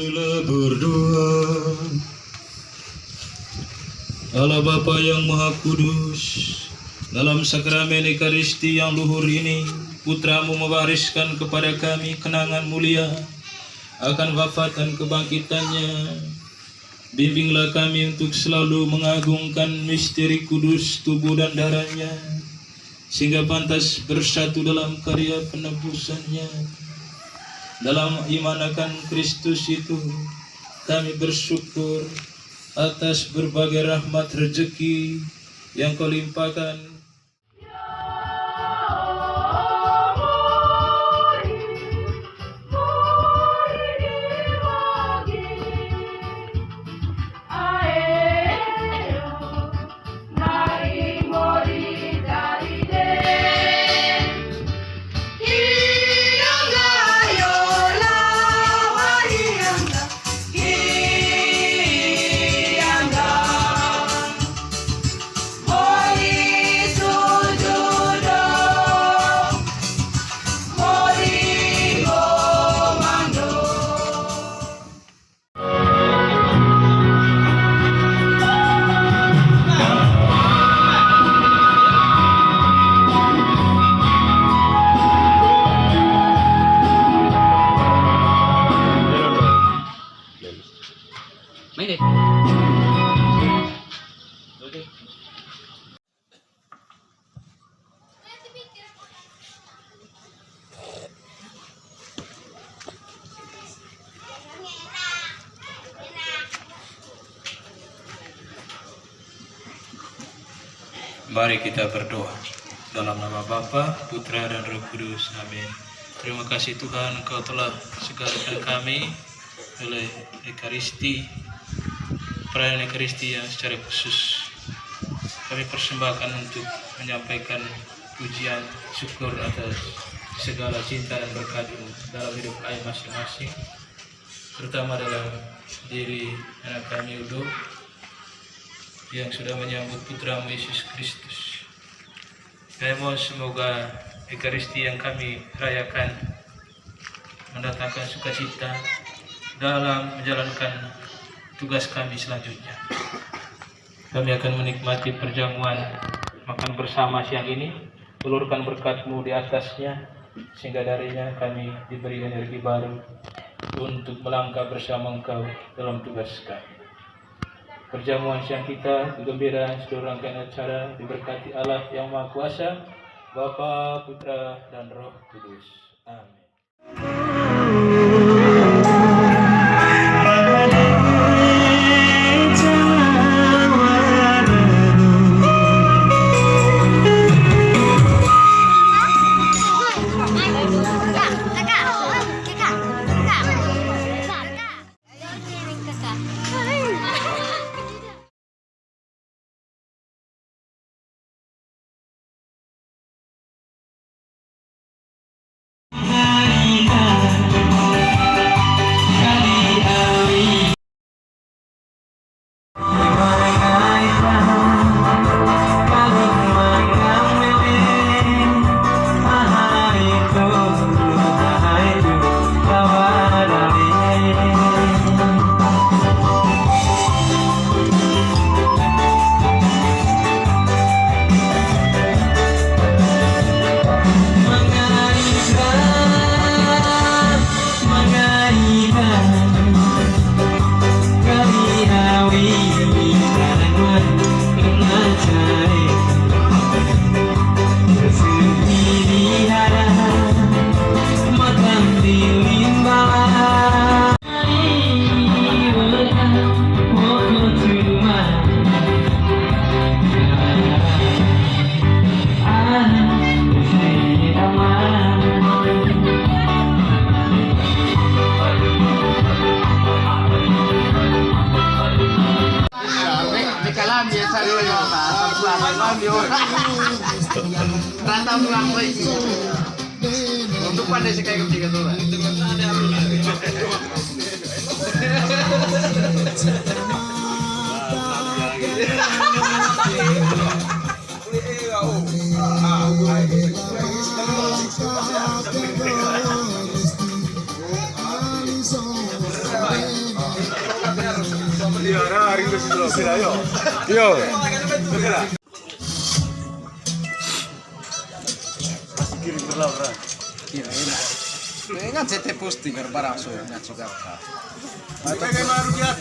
Marilah berdoa. Allah Bapa yang Maha Kudus, dalam sakramen Ekaristi yang luhur ini, Putramu mewariskan kepada kami kenangan mulia akan wafat dan kebangkitannya. Bimbinglah kami untuk selalu mengagungkan misteri kudus tubuh dan darahnya, sehingga pantas bersatu dalam karya penebusannya. Dalam iman akan Kristus itu, kami bersyukur atas berbagai rahmat rezeki yang Kau limpahkan. Mari kita berdoa. Dalam nama Bapa, Putra, dan Roh Kudus. Amin. Terima kasih Tuhan, Engkau telah segerakan kami oleh Ekaristi, perayaan Ekaristi yang secara khusus kami persembahkan untuk menyampaikan pujian syukur atas segala cinta dan berkat-Mu dalam hidup kami masing-masing, terutama dalam diri anak kami Udo yang sudah menyambut Putra-Mu Yesus Kristus. Kami mohon semoga Ekaristi yang kami rayakan mendatangkan sukacita dalam menjalankan tugas kami selanjutnya. Kami akan menikmati perjamuan makan bersama siang ini, ulurkan berkat-Mu di atasnya, sehingga darinya kami diberi energi baru untuk melangkah bersama Engkau dalam tugas kami. Perjamuan siang kita gembira, seluruh rangkaian acara diberkati Allah yang Maha Kuasa, Bapa, Putra, dan Roh Kudus. Amin. Rata pulang lagi. Untuk pandai sih kayak ketiga tuh lah. Bye. posting ayo. Yo. Kirim ke Laura. Ingat CT posting barang so nggak juga. Bagaimana dia?